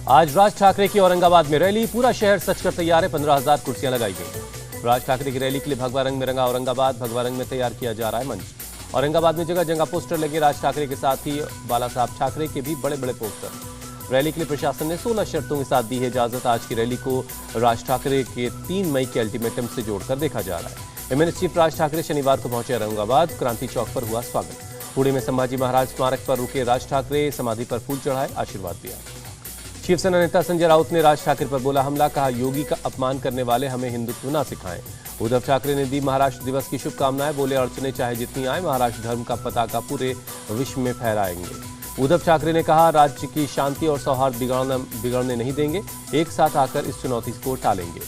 आज राज ठाकरे की औरंगाबाद में रैली, पूरा शहर सच कर तैयार है। 15,000 कुर्सियां लगाई गई। राज ठाकरे की रैली के लिए भगवा रंग में रंगा औरंगाबाद। भगवा रंग में तैयार किया जा रहा है मंच। औरंगाबाद में जगह जगह पोस्टर लगे। राज ठाकरे के साथ ही बाला साहब ठाकरे के भी बड़े बड़े पोस्टर। रैली के लिए प्रशासन ने 16 शर्तों के साथ दी है इजाजत। आज की रैली को राज ठाकरे के 3 मई के अल्टीमेटम से जोड़कर देखा जा रहा है। एमएनएस चीफ राज ठाकरे शनिवार को पहुंचे औरंगाबाद। क्रांति चौक पर हुआ स्वागत। पुणे में संभाजी महाराज स्मारक पर रुके राज ठाकरे, समाधि पर फूल चढ़ाए, आशीर्वाद दिया। शिवसेना नेता संजय राउत ने राज ठाकरे पर बोला हमला, कहा योगी का अपमान करने वाले हमें हिंदुत्व ना सिखाएं। उद्धव ठाकरे ने दी महाराष्ट्र दिवस की शुभकामनाएं, बोले अड़चने चाहे जितनी आए महाराष्ट्र धर्म का पताका पूरे विश्व में फहराएंगे। उद्धव ठाकरे ने कहा राज्य की शांति और सौहार्द बिगड़ने नहीं देंगे, एक साथ आकर इस चुनौती को टालेंगे।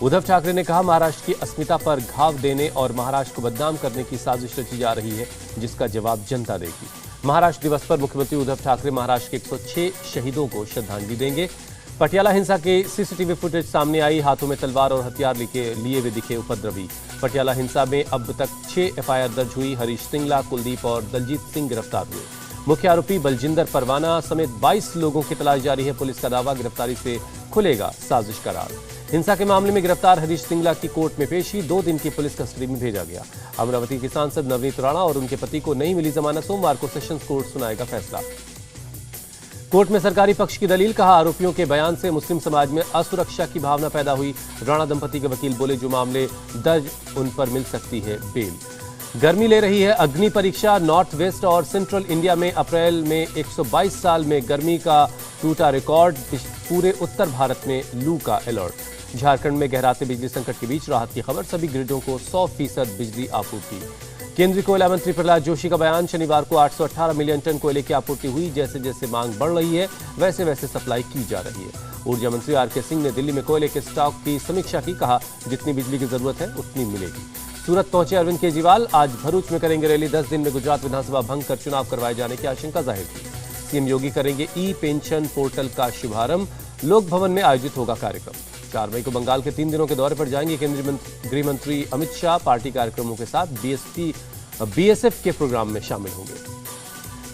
उद्धव ठाकरे ने कहा महाराष्ट्र की अस्मिता पर घाव देने और महाराष्ट्र को बदनाम करने की साजिश रची जा रही है, जिसका जवाब जनता देगी। महाराष्ट्र दिवस पर मुख्यमंत्री उद्धव ठाकरे महाराष्ट्र के 106 शहीदों को श्रद्धांजलि देंगे। पटियाला हिंसा के सीसीटीवी फुटेज सामने आई। हाथों में तलवार और हथियार लिए हुए दिखे उपद्रवी। पटियाला हिंसा में अब तक 6 एफआईआर दर्ज हुई। हरीश सिंगला, कुलदीप और दलजीत सिंह गिरफ्तार हुए। मुख्य आरोपी बलजिंदर परवाना समेत 22 लोगों की तलाश जारी है। पुलिस का दावा गिरफ्तारी से खुलेगा साजिश का राज। हिंसा के मामले में गिरफ्तार हरीश सिंगला की कोर्ट में पेशी, 2 दिन की पुलिस कस्टडी में भेजा गया। अमरावती के सांसद नवनीत राणा और उनके पति को नहीं मिली जमानत। सोमवार को सेशंस कोर्ट सुनाएगा फैसला। कोर्ट में सरकारी पक्ष की दलील, कहा आरोपियों के बयान से मुस्लिम समाज में असुरक्षा की भावना पैदा हुई। राणा दंपति के वकील बोले जो मामले दर्ज उन पर मिल सकती है बेल। गर्मी ले रही है अग्नि परीक्षा। नॉर्थ वेस्ट और सेंट्रल इंडिया में अप्रैल में 122 साल में गर्मी का टूटा रिकॉर्ड। पूरे उत्तर भारत में लू का अलर्ट। झारखंड में गहराते बिजली संकट के बीच राहत की खबर, सभी ग्रिडों को 100% बिजली आपूर्ति। केंद्रीय कोयला मंत्री प्रहलाद जोशी का बयान, शनिवार को 818 मिलियन टन कोयले की आपूर्ति हुई। जैसे जैसे मांग बढ़ रही है वैसे वैसे सप्लाई की जा रही है। ऊर्जा मंत्री आरके सिंह ने दिल्ली में कोयले के स्टॉक की समीक्षा की, कहा जितनी बिजली की जरूरत है उतनी मिलेगी। सूरत पहुंचे अरविंद केजरीवाल, आज भरूच में करेंगे रैली। 10 दिन में गुजरात विधानसभा भंग कर चुनाव करवाए जाने की आशंका जाहिर की। सीएम योगी करेंगे ई पेंशन पोर्टल का शुभारंभ। लोक भवन में आयोजित होगा कार्यक्रम। 4 मई को बंगाल के 3 दिनों के दौरे पर जाएंगे केंद्रीय गृह मंत्री अमित शाह। पार्टी कार्यक्रमों के साथ बीएसएफ के प्रोग्राम में शामिल होंगे।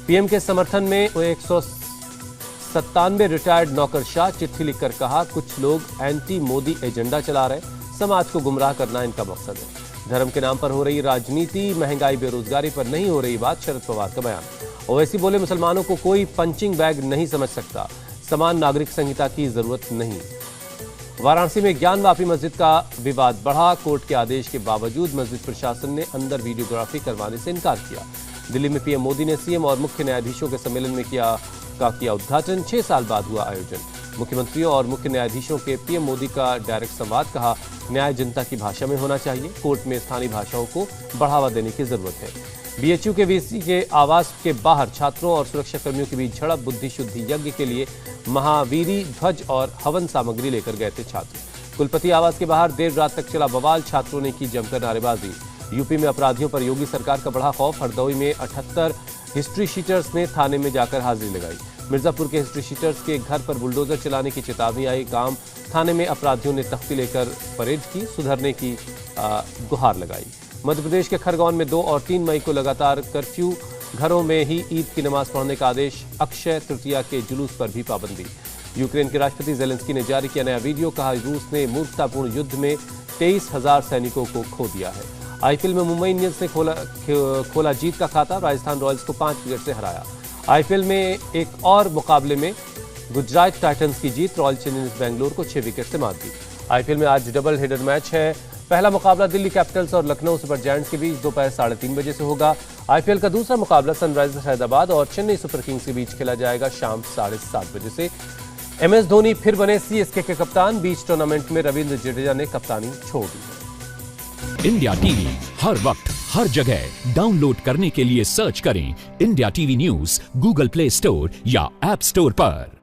पीएम के समर्थन में 197 रिटायर्ड नौकरशाह, चिट्ठी लिखकर कहा कुछ लोग एंटी मोदी एजेंडा चला रहे, समाज को गुमराह करना इनका मकसद है। धर्म के नाम पर हो रही राजनीति, महंगाई बेरोजगारी पर नहीं हो रही बात, शरद पवार का बयान। ओवैसी बोले मुसलमानों को कोई पंचिंग बैग नहीं समझ सकता, समान नागरिक संहिता की जरूरत नहीं। वाराणसी में ज्ञानवापी मस्जिद का विवाद बढ़ा। कोर्ट के आदेश के बावजूद मस्जिद प्रशासन ने अंदर वीडियोग्राफी करवाने से इनकार किया। दिल्ली में पीएम मोदी ने सीएम और मुख्य न्यायाधीशों के सम्मेलन में किया उद्घाटन। 6 साल बाद हुआ आयोजन। मुख्यमंत्रियों और मुख्य न्यायाधीशों के पीएम मोदी का डायरेक्ट संवाद, कहा न्याय जनता की भाषा में होना चाहिए। कोर्ट में स्थानीय भाषाओं को बढ़ावा देने की जरूरत है। बीएचयू के वीसी के आवास के बाहर छात्रों और सुरक्षाकर्मियों के बीच झड़प। बुद्धि शुद्धि यज्ञ के लिए महावीरी ध्वज और हवन सामग्री लेकर गए थे छात्र। कुलपति आवास के बाहर देर रात तक चला बवाल, छात्रों ने की जमकर नारेबाजी। यूपी में अपराधियों पर योगी सरकार का बढ़ा खौफ। हरदोई में 78 हिस्ट्री शीटर्स ने थाने में जाकर हाजिरी लगाई। मिर्जापुर के हिस्ट्री शीटर्स के घर पर बुलडोजर चलाने की चेतावनी आई। गांव थाने में अपराधियों ने तख्ती लेकर परेड की, सुधरने की गुहार लगाई। मध्य प्रदेश के खरगोन में 2 और 3 मई को लगातार कर्फ्यू। घरों में ही ईद की नमाज पढ़ने का आदेश। अक्षय तृतीया के जुलूस पर भी पाबंदी। यूक्रेन के राष्ट्रपति जेलेंस्की ने जारी किया नया वीडियो, कहा रूस ने मूर्खतापूर्ण युद्ध में 23,000 सैनिकों को खो दिया है। आईपीएल में मुंबई इंडियंस ने खोला जीत का खाता। राजस्थान रॉयल्स को 5 विकेट से हराया। आईपीएल में एक और मुकाबले में गुजरात टाइटंस की जीत। रॉयल चैलेंजर्स बेंगलोर को 6 विकेट से मात दी। आईपीएल में आज डबल हेडर मैच है। पहला मुकाबला दिल्ली कैपिटल्स और लखनऊ सुपर जायंट्स के बीच दोपहर 3:30 बजे से होगा। आईपीएल का दूसरा मुकाबला सनराइजर्स हैदराबाद और चेन्नई सुपर किंग्स के बीच खेला जाएगा शाम 7:30 बजे से। एमएस धोनी फिर बने सीएसके के कप्तान। बीच टूर्नामेंट में रविंद्र जडेजा ने कप्तानी छोड़ दी है। इंडिया टीवी हर वक्त हर जगह डाउनलोड करने के लिए सर्च करें India TV news Google play store या ऐप स्टोर पर।